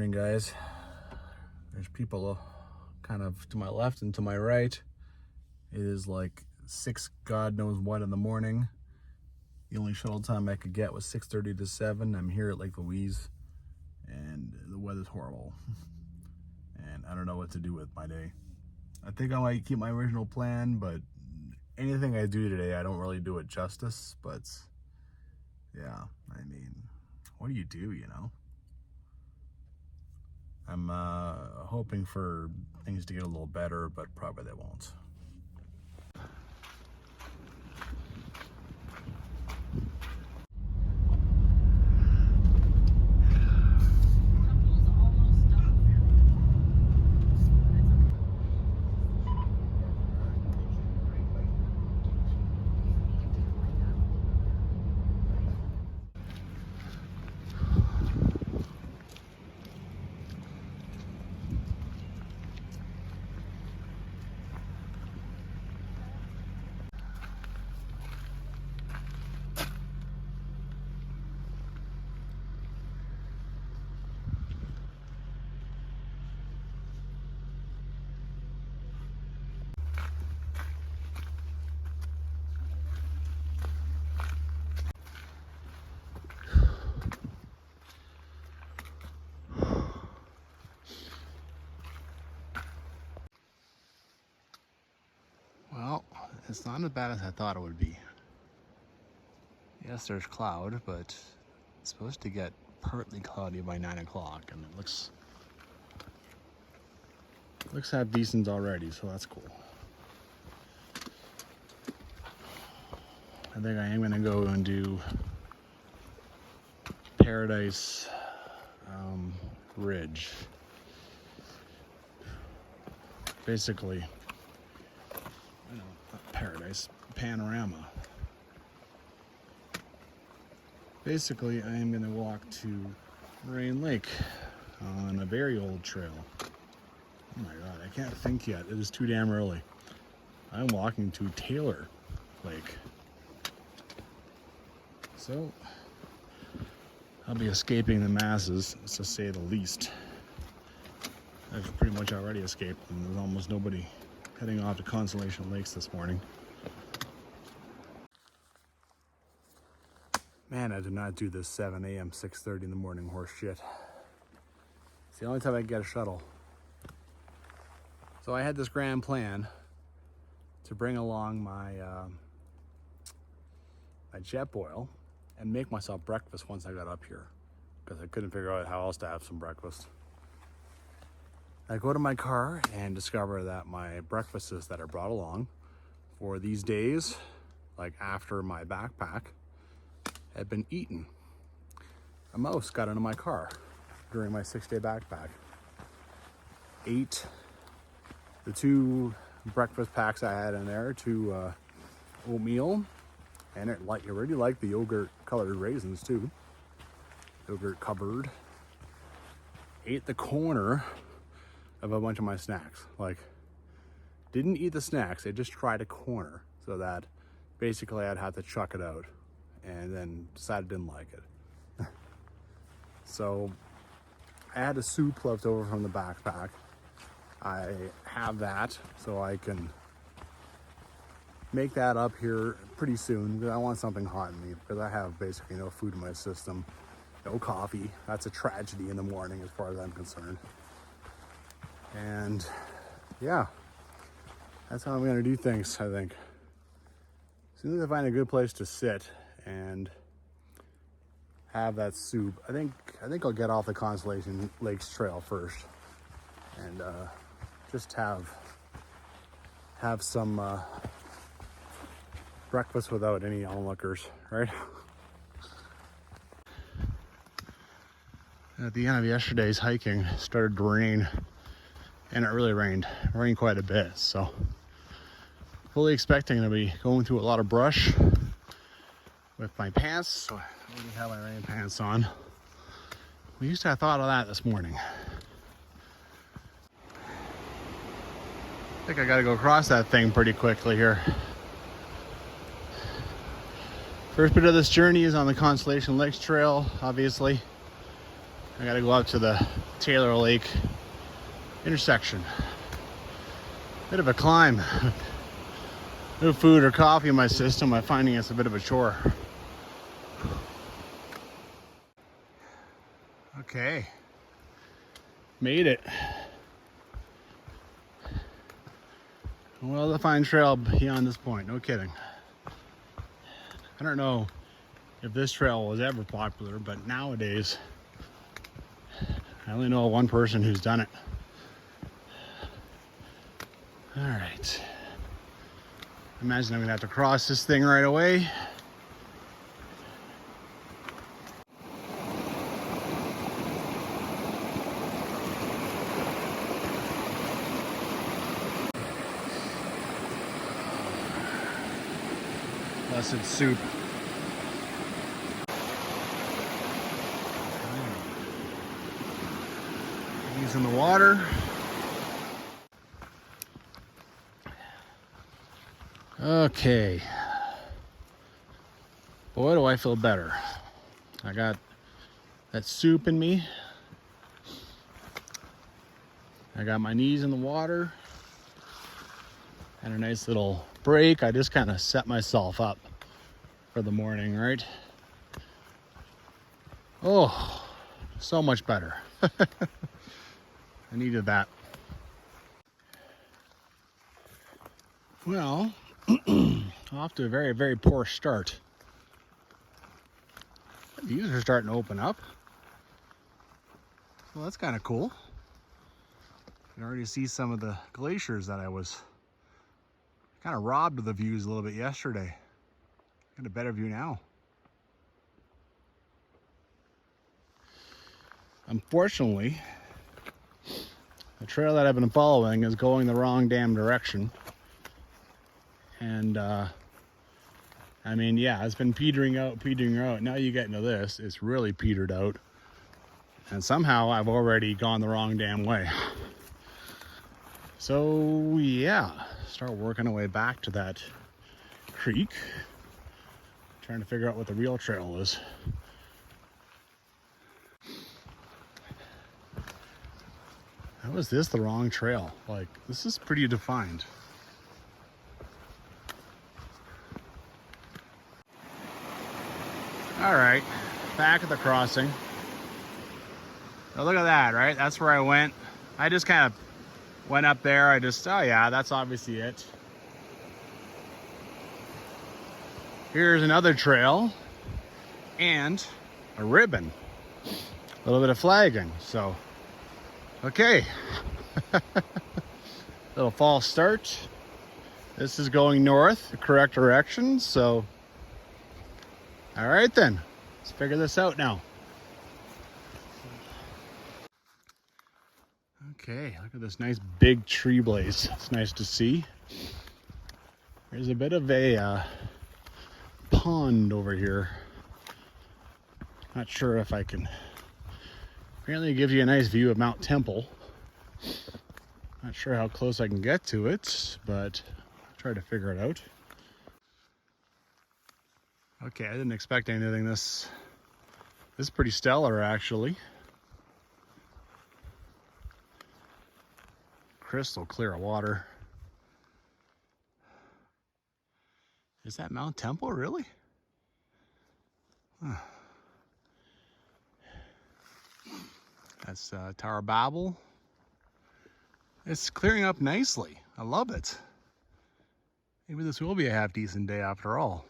morning, guys. There's people kind of to my left and to my right. It is like 6 God knows what in the morning. The only shuttle time I could get was 6:30 to 7. I'm here at Lake Louise and the weather's horrible. And I don't know what to do with my day. I think I might keep my original plan, but anything I do today, I don't really do it justice. But yeah, I mean, what do you do, you know? I'm hoping for things to get a little better, but probably they won't. Well, it's not as bad as I thought it would be. Yes, there's cloud, but it's supposed to get partly cloudy by 9 o'clock, and it looks half decent already, so that's cool. I think I am gonna go and do Paradise Ridge. Basically, not Paradise, Panorama. Basically, I am going to walk to Moraine Lake on a very old trail. Oh my god, I can't think yet. It is too damn early. I'm walking to Taylor Lake. So, I'll be escaping the masses, to say the least. I've pretty much already escaped, and there's almost nobody heading off to Consolation Lakes this morning. Man, I did not do this 7 a.m., 6:30 in the morning horse shit. It's the only time I can get a shuttle. So I had this grand plan to bring along my my Jetboil and make myself breakfast once I got up here, because I couldn't figure out how else to have some breakfast. I go to my car and discover that my breakfasts that I brought along for these days, like after my backpack, had been eaten. A mouse got into my car during my 6-day backpack. Ate the 2 breakfast packs I had in there, 2 oatmeal, and it really liked the yogurt colored raisins too. Yogurt covered. Ate the corner of a bunch of my snacks. Like, didn't eat the snacks, they just tried a corner, so that basically I'd have to chuck it out, and then decided I didn't like it. So I had a soup left over from the backpack. I have that, so I can make that up here pretty soon, because I want something hot in me, because I have basically no food in my system, no coffee. That's a tragedy in the morning as far as I'm concerned. And yeah, that's how I'm gonna do things, I think. As soon as I find a good place to sit and have that soup, I think I'll get off the Consolation Lakes Trail first, and just have some breakfast without any onlookers, right? At the end of yesterday's hiking, it started to rain. And it really rained. It rained quite a bit, so fully expecting to be going through a lot of brush with my pants. So I already have my rain pants on. We used to have thought of that this morning. I think I gotta go across that thing pretty quickly here. First bit of this journey is on the Consolation Lakes Trail, obviously. I gotta go out to the Taylor Lake intersection. Bit of a climb. No food or coffee in my system. I'm finding it's a bit of a chore. Okay. Made it. Well-defined trail beyond this point, no kidding. I don't know if this trail was ever popular, but nowadays, I only know one person who's done it. All right. Imagine I'm gonna have to cross this thing right away. Blessed soup. He's in the water. Okay. Boy, do I feel better. I got that soup in me. I got my knees in the water. Had a nice little break. I just kind of set myself up for the morning, right? Oh, so much better. I needed that. Well, off to a very, very poor start. The views are starting to open up. Well, that's kind of cool. You can already see some of the glaciers that I was kind of robbed of the views a little bit yesterday. Got a better view now. Unfortunately, the trail that I've been following is going the wrong damn direction. And I mean, yeah, it's been petering out. Now you get into this, it's really petered out. And somehow I've already gone the wrong damn way. So yeah, start working our way back to that creek. Trying to figure out what the real trail is. How is this the wrong trail? Like, this is pretty defined. All right, back at the crossing. Now look at that, right? That's where I went. I just kind of went up there. Oh yeah, that's obviously it. Here's another trail and a ribbon. A little bit of flagging, so. Okay. Little false start. This is going north, the correct direction, so. All right then, let's figure this out now. Okay, look at this nice big tree blaze. It's nice to see. There's a bit of a pond over here. Not sure if I can. Apparently it gives you a nice view of Mount Temple. Not sure how close I can get to it, but I'll try to figure it out. Okay, I didn't expect anything this is pretty stellar actually. Crystal clear water. Is that Mount Temple really? Huh. That's Tower of Babel. It's clearing up nicely. I love it. Maybe this will be a half decent day after all.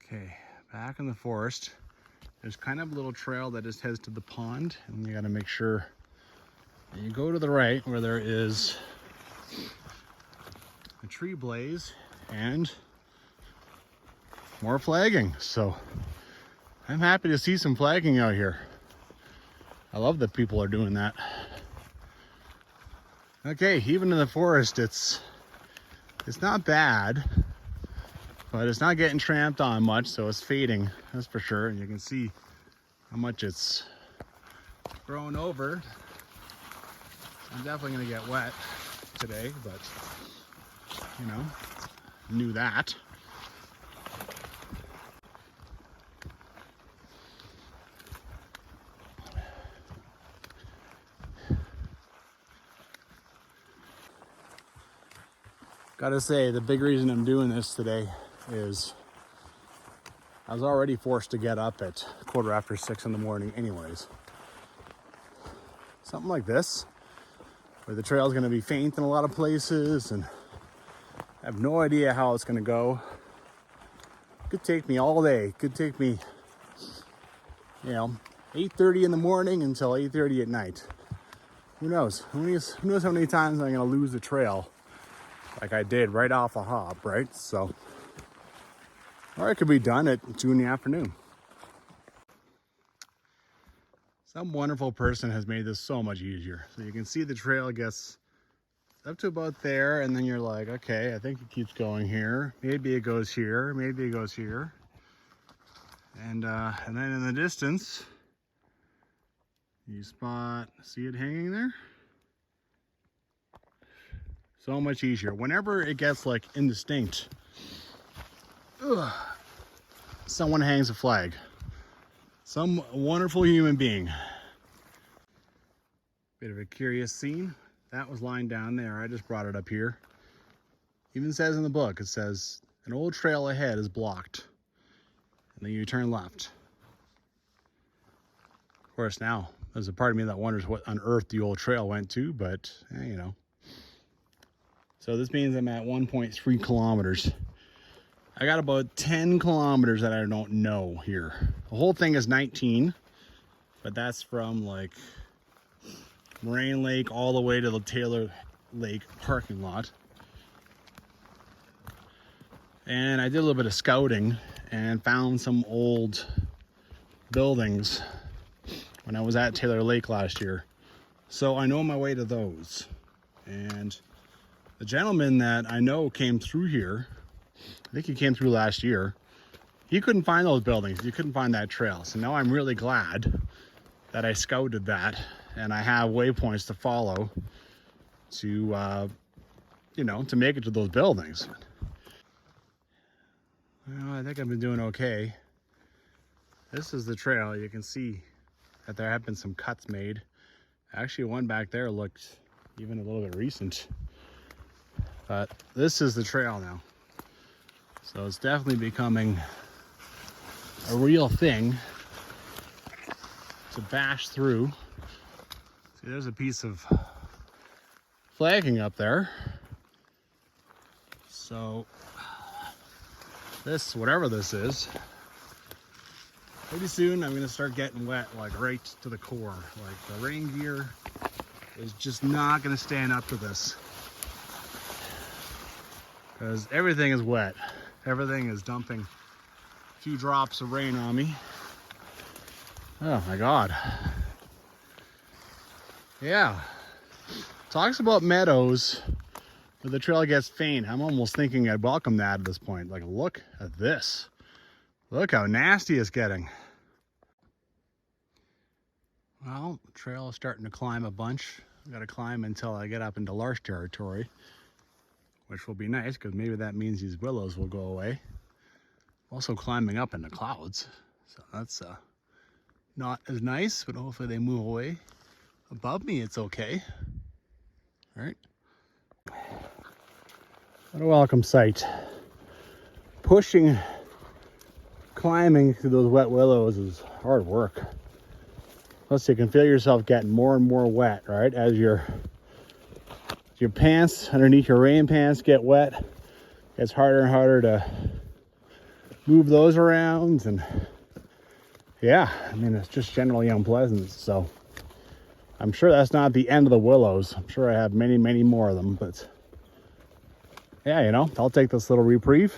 Okay, back in the forest. There's kind of a little trail that just heads to the pond, and you got to make sure that you go to the right where there is a tree blaze and more flagging. So I'm happy to see some flagging out here. I love that people are doing that. Okay, even in the forest, it's not bad. But it's not getting tramped on much, so it's fading, that's for sure. And you can see how much it's grown over. I'm definitely gonna get wet today, but you know, knew that. Gotta say, the big reason I'm doing this today is I was already forced to get up at 6:15 in the morning anyways. Something like this, where the trail's gonna be faint in a lot of places and I have no idea how it's gonna go. Could take me all day. Could take me, 8:30 in the morning until 8:30 at night. Who knows? Who knows how many times I'm gonna lose the trail like I did right off the hop, right? So, or it could be done at 2 in the afternoon. Some wonderful person has made this so much easier. So you can see the trail gets up to about there, and then you're like, okay, I think it keeps going here. Maybe it goes here. Maybe it goes here. And then in the distance, you see it hanging there? So much easier. Whenever it gets like indistinct, someone hangs a flag. Some wonderful human being. Bit of a curious scene. That was lying down there. I just brought it up here. Even says in the book, it says, an old trail ahead is blocked. And then you turn left. Of course, now, there's a part of me that wonders what on earth the old trail went to, but, So this means I'm at 1.3 kilometers. I got about 10 kilometers that I don't know here. The whole thing is 19, but that's from like Moraine Lake all the way to the Taylor Lake parking lot. And I did a little bit of scouting and found some old buildings when I was at Taylor Lake last year. So I know my way to those. And the gentleman that I know came through here, I think he came through last year, he couldn't find those buildings. He couldn't find that trail. So now I'm really glad that I scouted that and I have waypoints to follow to, to make it to those buildings. Well, I think I've been doing okay. This is the trail. You can see that there have been some cuts made. Actually, one back there looked even a little bit recent. But this is the trail now. So it's definitely becoming a real thing to bash through. See, there's a piece of flagging up there. So this, whatever this is, pretty soon I'm gonna start getting wet, like right to the core. Like the rain gear is just not gonna stand up to this. Because everything is wet. Everything is dumping a few drops of rain on me. Oh my God. Yeah. Talks about meadows where the trail gets faint. I'm almost thinking I'd welcome that at this point. Like, look at this. Look how nasty it's getting. Well, the trail is starting to climb a bunch. I've got to climb until I get up into large territory, which will be nice because maybe that means these willows will go away. Also climbing up in the clouds, so that's not as nice, but hopefully they move away. Above me, it's okay. All right. What a welcome sight. Climbing through those wet willows is hard work. Plus you can feel yourself getting more and more wet, right? As your pants underneath your rain pants get wet, it's harder and harder to move those around. And yeah, I mean, it's just generally unpleasant. So I'm sure that's not the end of the willows. I'm sure I have many, many more of them, but yeah, I'll take this little reprieve.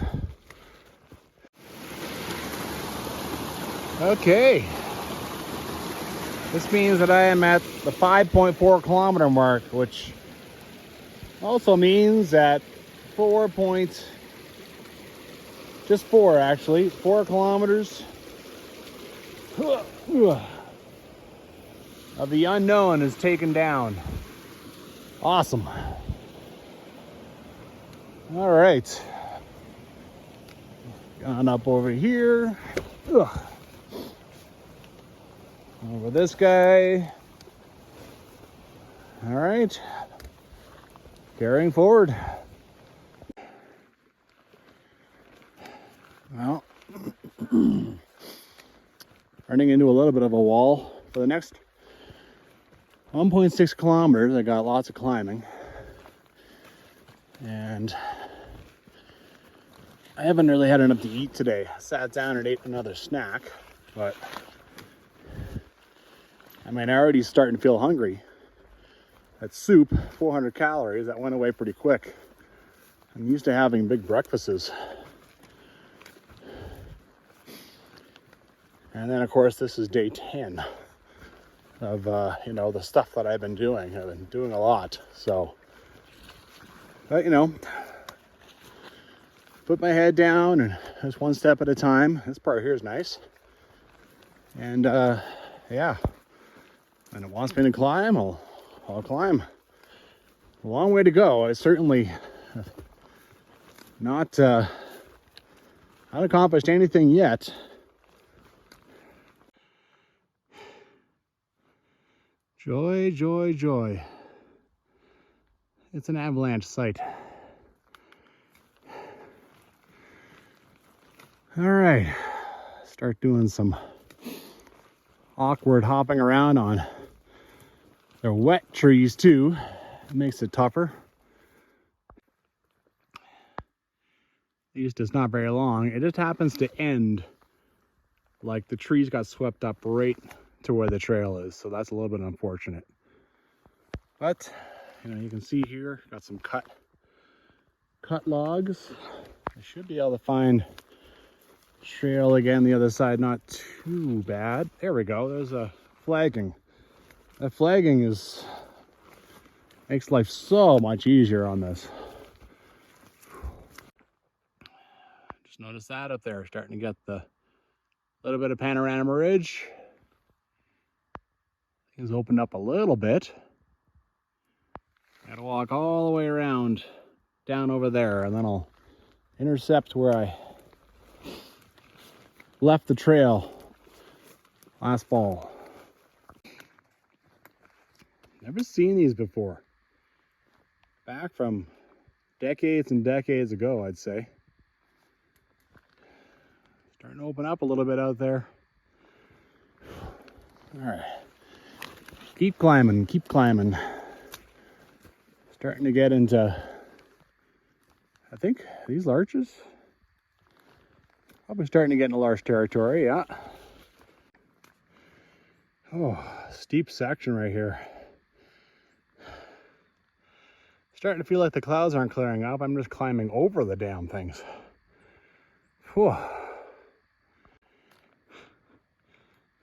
Okay. This means that I am at the 5.4 kilometer mark, which also means that 4 kilometers of the unknown is taken down. Awesome. All right. On up over here. Ugh. Over this guy. All right. Carrying forward. Well, running into a little bit of a wall for the next 1.6 kilometers. I got lots of climbing, and I haven't really had enough to eat today. I sat down and ate another snack, but I mean, I already starting to feel hungry. That soup, 400 calories, that went away pretty quick. I'm used to having big breakfasts. And then of course, this is day 10 of, the stuff that I've been doing. I've been doing a lot, so, but put my head down and just one step at a time. This part here is nice. And yeah, and it wants me to climb, I'll climb. A long way to go. I certainly not accomplished anything yet. Joy, joy, joy. It's an avalanche site. All right, start doing some awkward hopping around on. They're wet trees too. It makes it tougher. At least it's not very long. It just happens to end like the trees got swept up right to where the trail is, so that's a little bit unfortunate. But you can see here, got some cut logs. I should be able to find trail again the other side, not too bad. There we go. There's a flagging. That flagging makes life so much easier on this. Just noticed that up there, starting to get the little bit of Panorama Ridge. Things opened up a little bit. Gotta walk all the way around down over there, and then I'll intercept where I left the trail last fall. Never seen these before. Back from decades and decades ago, I'd say. Starting to open up a little bit out there. All right. Keep climbing, keep climbing. Starting to get into, I think, these larches. Probably starting to get into large territory, yeah. Oh, steep section right here. Starting to feel like the clouds aren't clearing up. I'm just climbing over the damn things. Whew.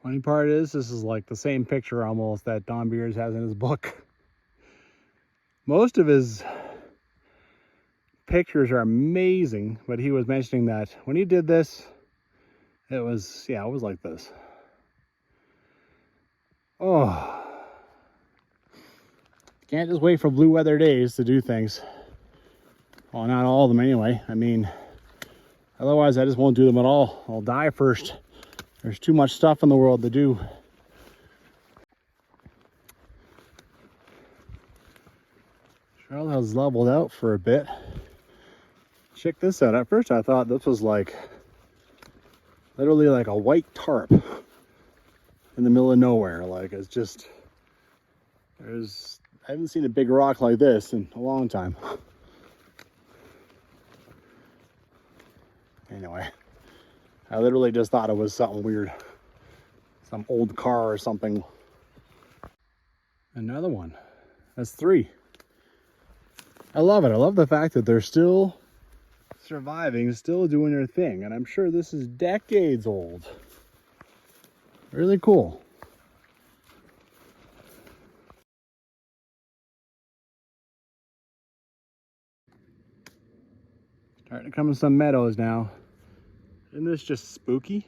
Funny part is, this is like the same picture almost that Don Beers has in his book. Most of his pictures are amazing, but he was mentioning that when he did this, it was like this. Oh. Can't just wait for blue weather days to do things. Well, not all of them anyway. I mean, otherwise I just won't do them at all. I'll die first. There's too much stuff in the world to do. Trail has leveled out for a bit. Check this out. At first I thought this was like literally like a white tarp in the middle of nowhere. Like it's just, I haven't seen a big rock like this in a long time. Anyway, I literally just thought it was something weird. Some old car or something. Another one. That's 3. I love it. I love the fact that they're still surviving, still doing their thing. And I'm sure this is decades old. Really cool. Starting to come in some meadows now. Isn't this just spooky?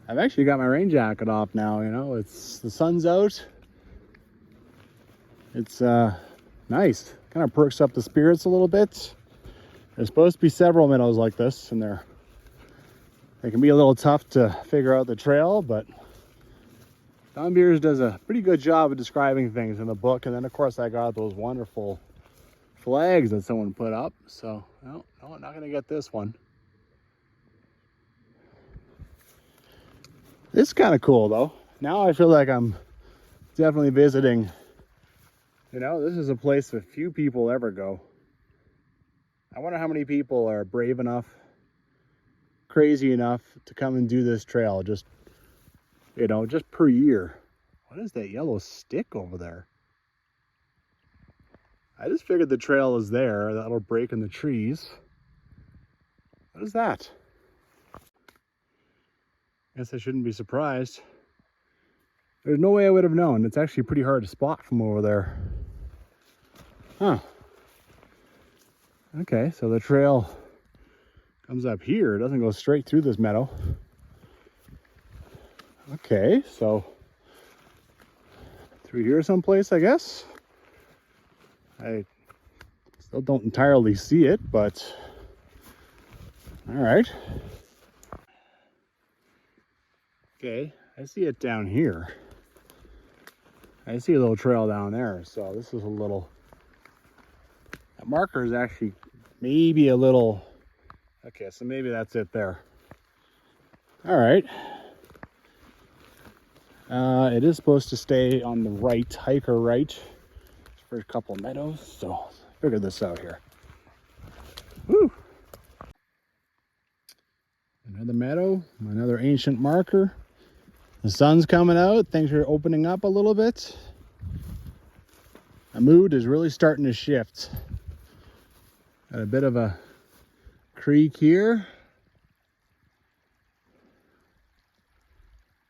I've actually got my rain jacket off now, it's the sun's out. It's nice. Kind of perks up the spirits a little bit. There's supposed to be several meadows like this, and they can be a little tough to figure out the trail, but Don Beers does a pretty good job of describing things in the book. And then of course I got those wonderful flags that someone put up. So no, I'm not gonna get this one. This is kind of cool though. Now I feel like I'm definitely visiting. You know, this is a place that few people ever go. I wonder how many people are brave enough, crazy enough to come and do this trail just, you know, just per year. What is that yellow stick over there? I just figured the trail is there, that little break in the trees. What is that? Guess I shouldn't be surprised. There's no way I would have known. It's actually pretty hard to spot from over there. Huh. Okay, so the trail comes up here. It doesn't go straight through this meadow. Okay, so through here someplace, I guess. I still don't entirely see it, but all right. Okay, I see it down here. I see a little trail down there, so this is a little, that marker is actually maybe a little, okay, so maybe that's it there. All right. It is supposed to stay on the right, hiker right, for a couple of meadows, so figure this out here. Woo! Another meadow, another ancient marker. The sun's coming out, things are opening up a little bit. The mood is really starting to shift. Got a bit of a creek here.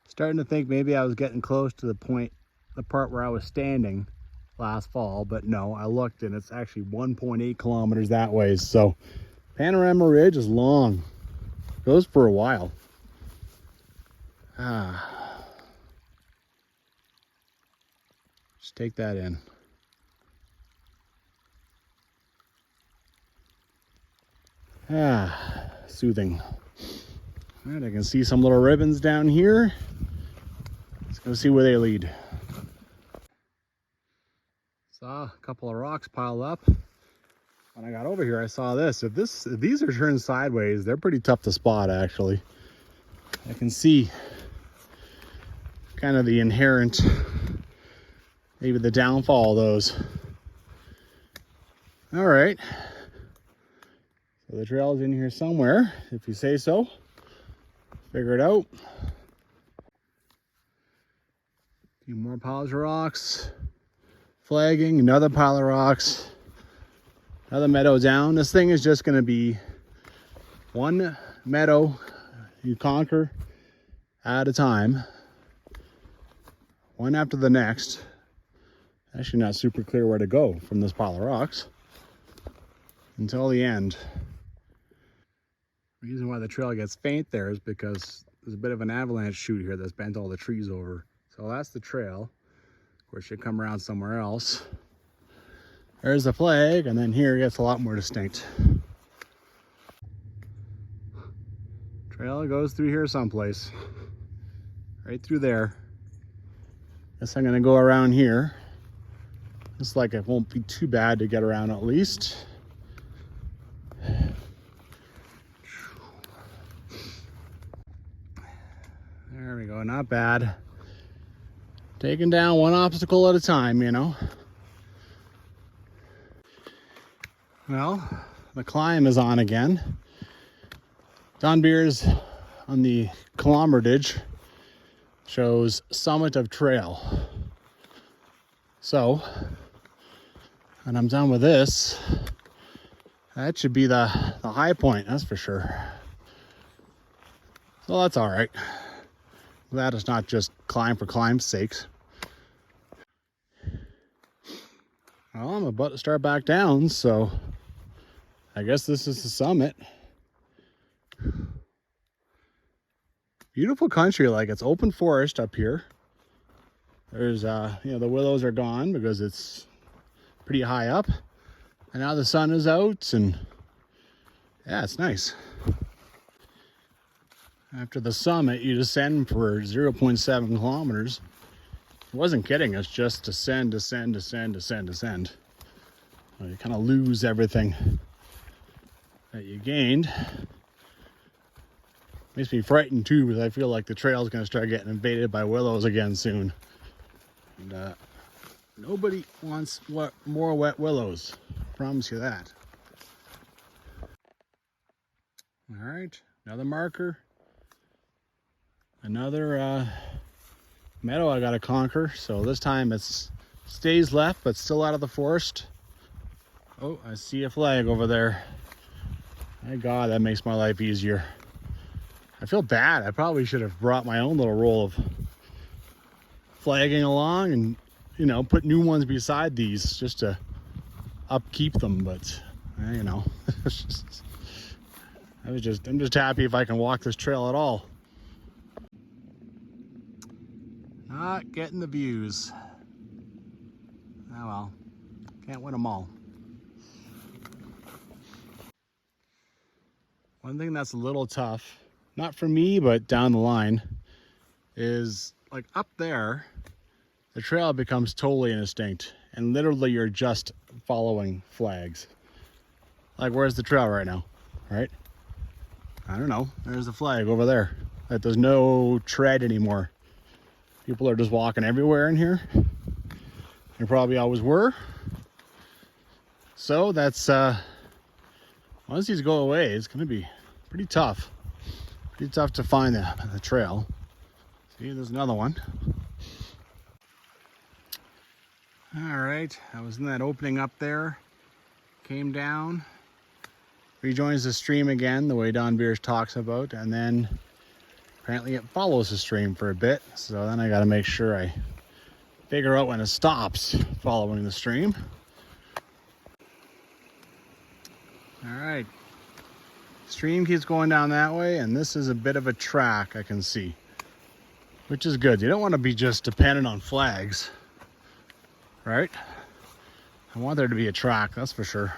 Starting to think maybe I was getting close to the part where I was standing last fall, but no, I looked and it's actually 1.8 kilometers that way. So Panorama Ridge is long, goes for a while. Just take that in. Soothing. All right, I can see some little ribbons down here. Let's go see where they lead. Saw a couple of rocks piled up. When I got over here, I saw this. If these are turned sideways, they're pretty tough to spot, actually. I can see kind of the inherent, maybe the downfall of those. All right. So the trail is in here somewhere, if you say so. Figure it out. A few more piles of rocks. Flagging, another pile of rocks. Another meadow down. This thing is just going to be one meadow you conquer at a time. One after the next. Actually not super clear where to go from this pile of rocks until the end. The reason why the trail gets faint there is because there's a bit of an avalanche chute here that's bent all the trees over. So that's the trail. Of course, you come around somewhere else. There's the flag, and then here it gets a lot more distinct. Trail goes through here someplace. Right through there. Guess I'm gonna go around here. Looks like it won't be too bad to get around at least. There we go, not bad. Taking down one obstacle at a time, you know. Well, the climb is on again. Don Beers on the kilometerage shows summit of trail. So, when I'm done with this, that should be the high point, that's for sure. So that's all right. Glad it's not just climb for climb's sakes. Well, I'm about to start back down, so I guess this is the summit. Beautiful country, like it's open forest up here. There's, you know, the willows are gone because it's pretty high up. And now the sun is out, and yeah, it's nice. After the summit, you descend for 0.7 kilometers. It wasn't kidding, it's just descend, descend, descend, descend, descend. So you kind of lose everything that you gained. Makes me frightened too, because I feel like the trail is going to start getting invaded by willows again soon. And nobody wants more wet willows. I promise you that. All right, another marker. Another meadow I got to conquer. So this time it stays left, but still out of the forest. Oh, I see a flag over there. My God, that makes my life easier. I feel bad. I probably should have brought my own little roll of flagging along and, you know, put new ones beside these just to upkeep them. But, you know, I'm just happy if I can walk this trail at all. Not getting the views. Oh well, can't win them all. One thing that's a little tough, not for me, but down the line, is like up there, the trail becomes totally indistinct and literally you're just following flags. Like, where's the trail right now, right? I don't know, there's the flag over there. Like, there's no tread anymore. People are just walking everywhere in here. There probably always were. So that's, once these go away, it's gonna be pretty tough. Pretty tough to find the trail. See, there's another one. All right, I was in that opening up there, came down, rejoins the stream again, the way Don Beers talks about, and then apparently it follows the stream for a bit. So then I gotta make sure I figure out when it stops following the stream. All right, stream keeps going down that way, and this is a bit of a track I can see, which is good. You don't want to be just dependent on flags, right? I want there to be a track, that's for sure.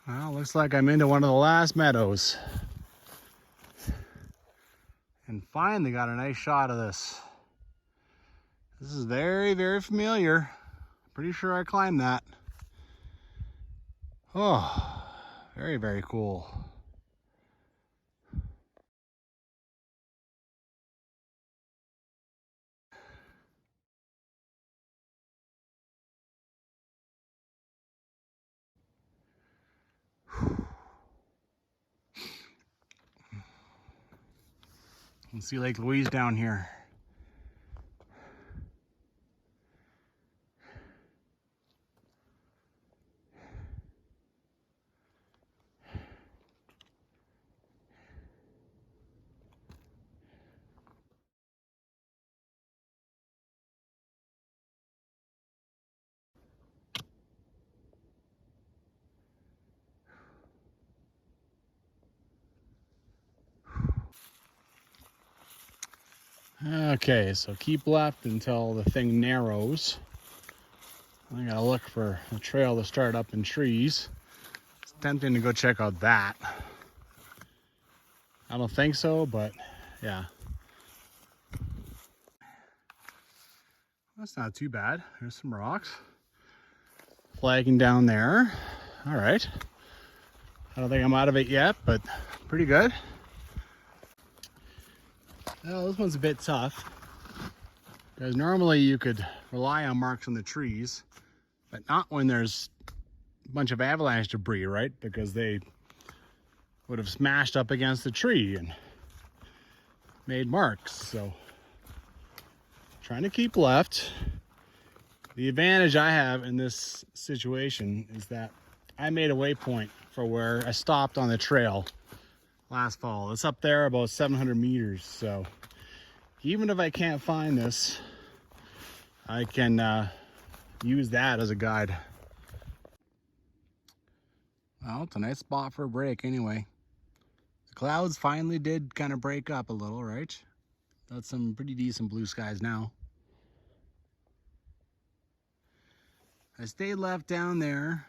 Well, looks like I'm into one of the last meadows. And finally got a nice shot of this. This is very, very familiar. Pretty sure I climbed that. Oh, very, very cool. You can see Lake Louise down here. Okay, so keep left until the thing narrows. I gotta look for a trail to start up in trees. It's tempting to go check out that. I don't think so, but yeah. That's not too bad. There's some rocks. Flagging down there. All right. I don't think I'm out of it yet, but pretty good. Well, this one's a bit tough, because normally you could rely on marks on the trees, but not when there's a bunch of avalanche debris, right? Because they would have smashed up against the tree and made marks. So trying to keep left. The advantage I have in this situation is that I made a waypoint for where I stopped on the trail last fall. It's up there about 700 meters, so even if I can't find this, I can use that as a guide. Well, it's a nice spot for a break anyway. The clouds finally did kind of break up a little, right? That's some pretty decent blue skies now. I stayed left down there.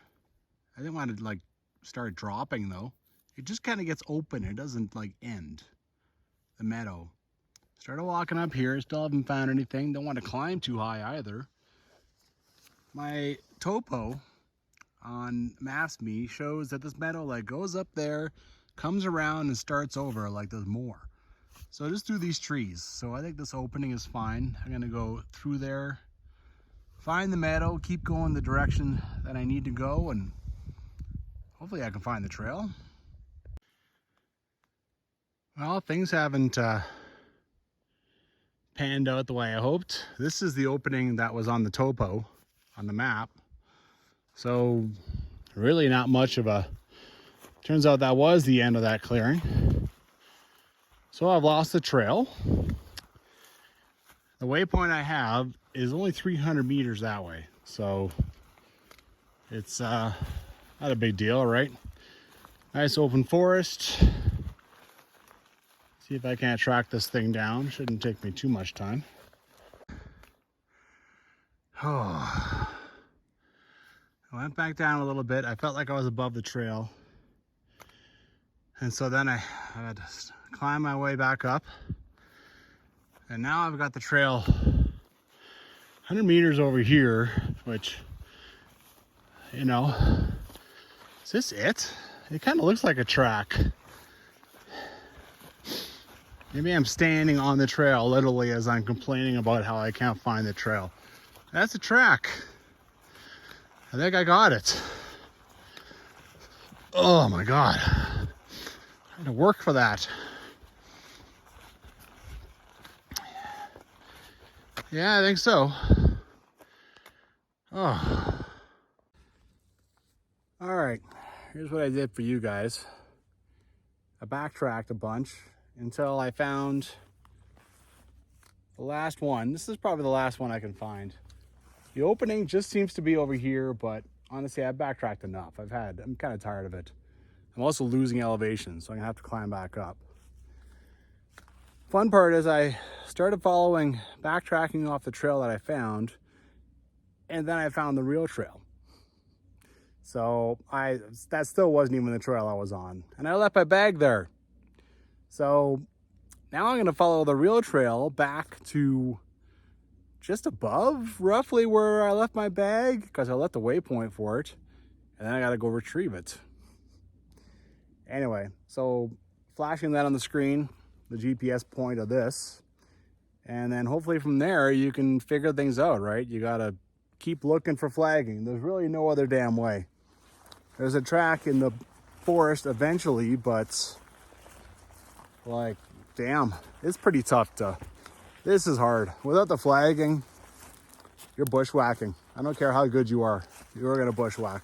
I didn't want to like start dropping though. It just kind of gets open. It doesn't like end the meadow. Started walking up here. Still haven't found anything. Don't want to climb too high either. My topo on Maps.me shows that this meadow like goes up there, comes around and starts over like there's more. So just through these trees. So I think this opening is fine. I'm gonna go through there, find the meadow, keep going the direction that I need to go, and hopefully I can find the trail. Well, things haven't panned out the way I hoped. This is the opening that was on the topo on the map. So really not much of a, turns out that was the end of that clearing. So I've lost the trail. The waypoint I have is only 300 meters that way. So it's not a big deal, right? Nice open forest. See if I can't track this thing down. Shouldn't take me too much time. Oh. I went back down a little bit. I felt like I was above the trail. And so then I had to climb my way back up. And now I've got the trail 100 meters over here, which, you know, is this it? It kind of looks like a track. Maybe I'm standing on the trail literally as I'm complaining about how I can't find the trail. That's a track. I think I got it. Oh my God. I had to work for that. Yeah, I think so. Oh. All right, here's what I did for you guys. I backtracked a bunch until I found the last one. This is probably the last one I can find. The opening just seems to be over here, but honestly, I've backtracked enough. I'm kind of tired of it. I'm also losing elevation, so I'm gonna have to climb back up. Fun part is I started backtracking off the trail that I found, and then I found the real trail. So that still wasn't even the trail I was on. And I left my bag there. So now I'm gonna follow the real trail back to just above roughly where I left my bag, because I left the waypoint for it, and then I gotta go retrieve it. Anyway, so flashing that on the screen, the GPS point of this, and then hopefully from there you can figure things out, right? You gotta keep looking for flagging. There's really no other damn way. There's a track in the forest eventually, but like, damn, it's pretty tough to, this is hard. Without the flagging, you're bushwhacking. I don't care how good you are, you're gonna bushwhack.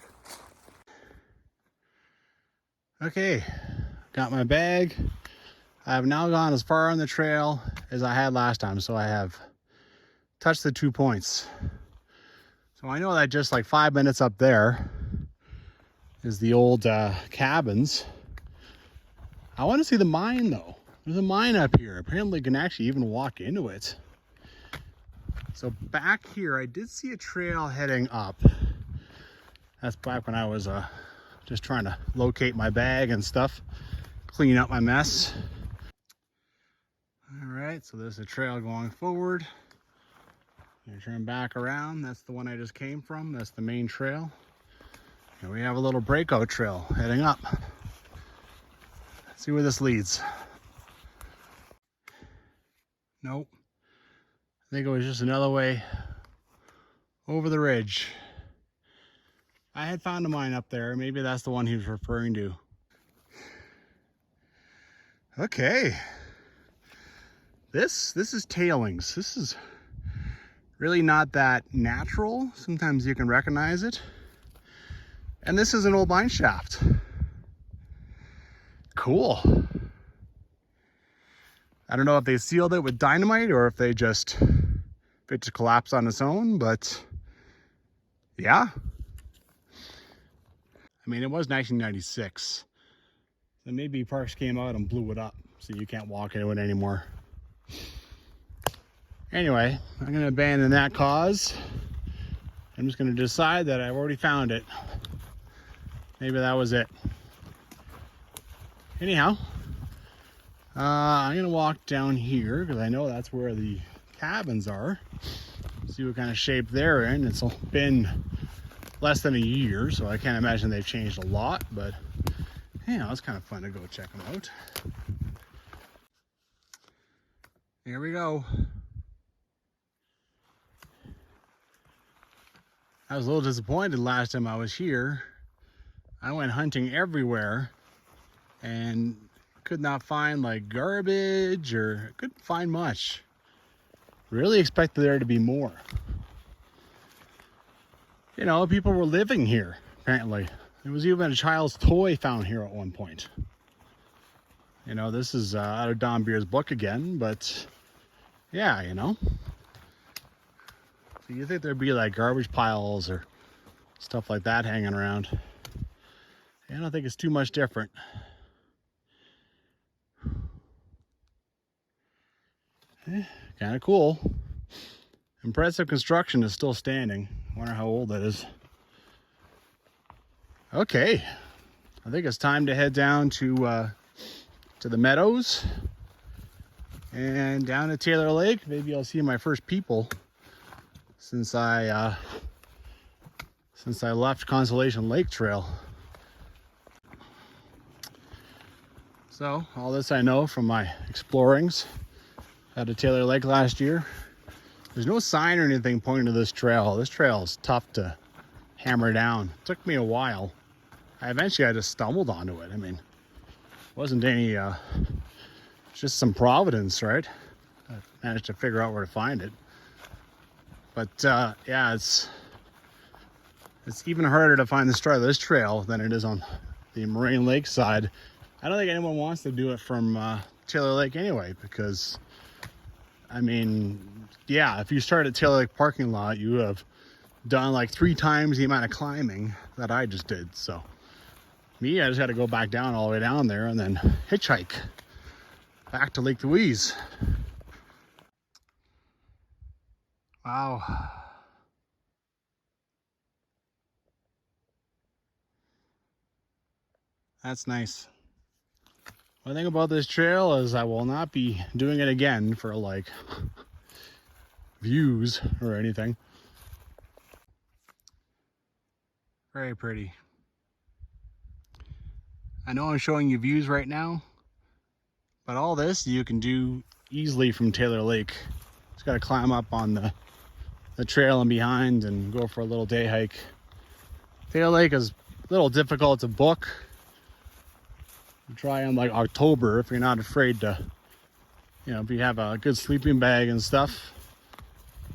Okay, got my bag. I have now gone as far on the trail as I had last time, so I have touched the 2 points. So I know that just like 5 minutes up there is the old cabins. I want to see the mine though. There's a mine up here. Apparently you can actually even walk into it. So back here, I did see a trail heading up. That's back when I was just trying to locate my bag and stuff, clean up my mess. All right, so there's a trail going forward. I turn back around. That's the one I just came from. That's the main trail. And we have a little breakout trail heading up. Let's see where this leads. Nope. I think it was just another way over the ridge. I had found a mine up there. Maybe that's the one he was referring to. Okay. This is tailings. This is really not that natural. Sometimes you can recognize it. And this is an old mine shaft. Cool. I don't know if they sealed it with dynamite or if it just collapsed on its own, but yeah. I mean, it was 1996. So maybe Parks came out and blew it up, so you can't walk into it anymore. Anyway, I'm going to abandon that cause. I'm just going to decide that I've already found it. Maybe that was it. Anyhow, I'm going to walk down here because I know that's where the cabins are. See what kind of shape they're in. It's been less than a year, so I can't imagine they've changed a lot, but yeah, it's kind of fun to go check them out. Here we go. I was a little disappointed last time I was here. I went hunting everywhere and could not find like garbage or couldn't find much. Really expected there to be more. You know, people were living here, apparently. There was even a child's toy found here at one point. You know, this is out of Don Beer's book again, but yeah, you know. So you think there'd be like garbage piles or stuff like that hanging around. I don't think it's too much different. Kind of cool. Impressive construction is still standing. Wonder how old that is. Okay, I think it's time to head down to the meadows and down to Taylor Lake. Maybe I'll see my first people since I left Consolation Lake Trail. So all this I know from my explorings out of Taylor Lake last year. There's no sign or anything pointing to this trail. This trail is tough to hammer down. It took me a while. I just stumbled onto it. I mean, it wasn't any, just some providence, right? I managed to figure out where to find it. But yeah, it's even harder to find the start of this trail than it is on the Moraine Lake side. I don't think anyone wants to do it from Taylor Lake anyway, because I mean, yeah, if you start at Taylor Lake parking lot, you have done like 3 times the amount of climbing that I just did. So me, I just had to go back down all the way down there and then hitchhike back to Lake Louise. Wow. That's nice. One thing about this trail is I will not be doing it again for like views or anything. Very pretty. I know I'm showing you views right now, but all this you can do easily from Taylor Lake. Just got to climb up on the trail and behind and go for a little day hike. Taylor Lake is a little difficult to book. Try in like October if you're not afraid to, you know, if you have a good sleeping bag and stuff,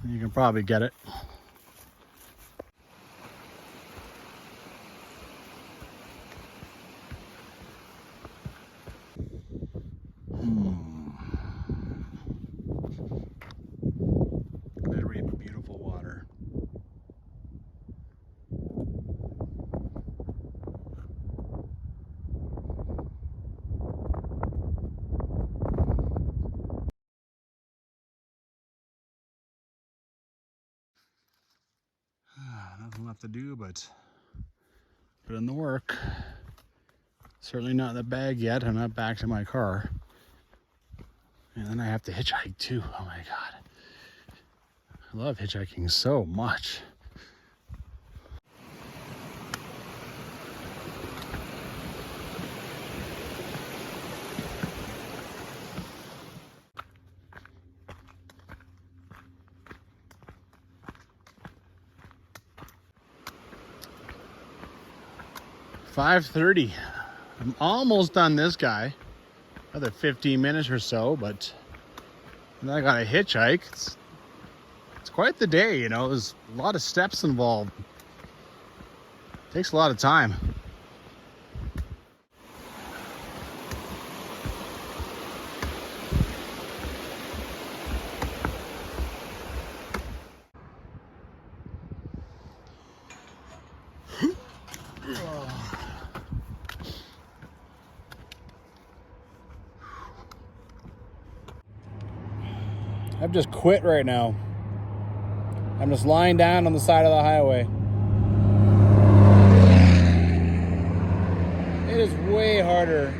you can probably get it. Very beautiful water. Nothing left to do but put in the work. Certainly not in the bag yet. I'm not back to my car. And then I have to hitchhike too. Oh my God. I love hitchhiking so much. $5:30. I'm almost done this guy. Another 15 minutes or so, but then I got a hitchhike. It's quite the day, you know. There's a lot of steps involved. Takes a lot of time. I've just quit right now. I'm just lying down on the side of the highway. It is way harder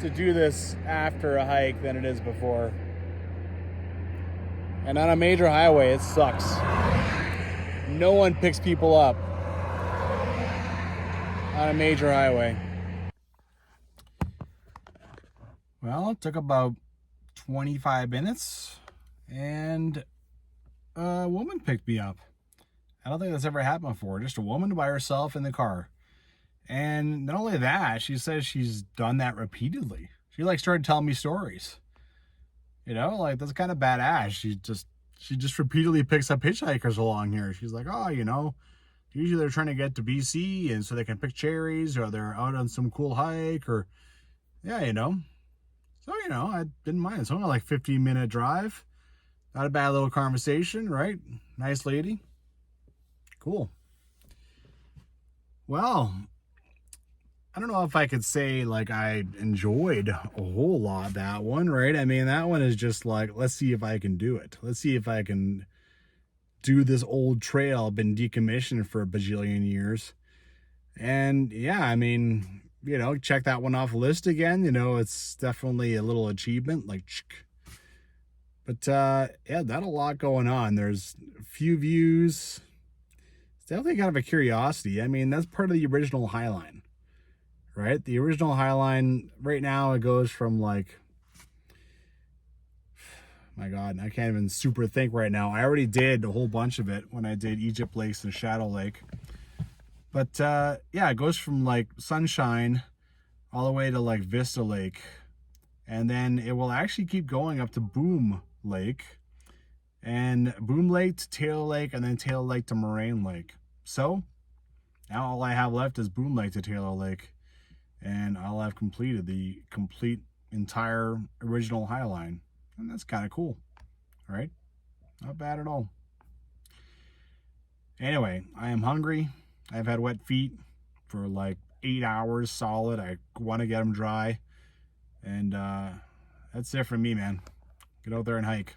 to do this after a hike than it is before. And on a major highway, it sucks. No one picks people up on a major highway. Well, it took about 25 minutes and a woman picked me up. I don't think that's ever happened before. Just a woman by herself in the car. And not only that, she says she's done that repeatedly. She like started telling me stories. You know, like that's kind of badass. She just repeatedly picks up hitchhikers along here. She's like, oh, you know, usually they're trying to get to BC and so they can pick cherries, or they're out on some cool hike, or yeah, you know. So, you know, I didn't mind. It's only like 15-minute drive. Not a bad little conversation, right? Nice lady. Cool. Well, I don't know if I could say like I enjoyed a whole lot that one, right? I mean, that one is just like, let's see if I can do it. Let's see if I can do this old trail. I've been decommissioned for a bajillion years. And yeah, I mean, you know, check that one off the list again. You know, it's definitely a little achievement, like, but yeah, not a lot going on. There's a few views. It's definitely kind of a curiosity. I mean, that's part of the original Highline. Right? The original Highline, right now, it goes from like, my God, I can't even super think right now. I already did a whole bunch of it when I did Egypt Lakes and Shadow Lake. But yeah, it goes from like Sunshine all the way to like Vista Lake. And then it will actually keep going up to Boom Lake. And Boom Lake to Taylor Lake, and then Taylor Lake to Moraine Lake. So now all I have left is Boom Lake to Taylor Lake. And I'll have completed the entire original Highline. And that's kind of cool, right? Not bad at all. Anyway, I am hungry. I've had wet feet for like 8 hours solid. I want to get them dry. And that's it for me, man. Get out there and hike.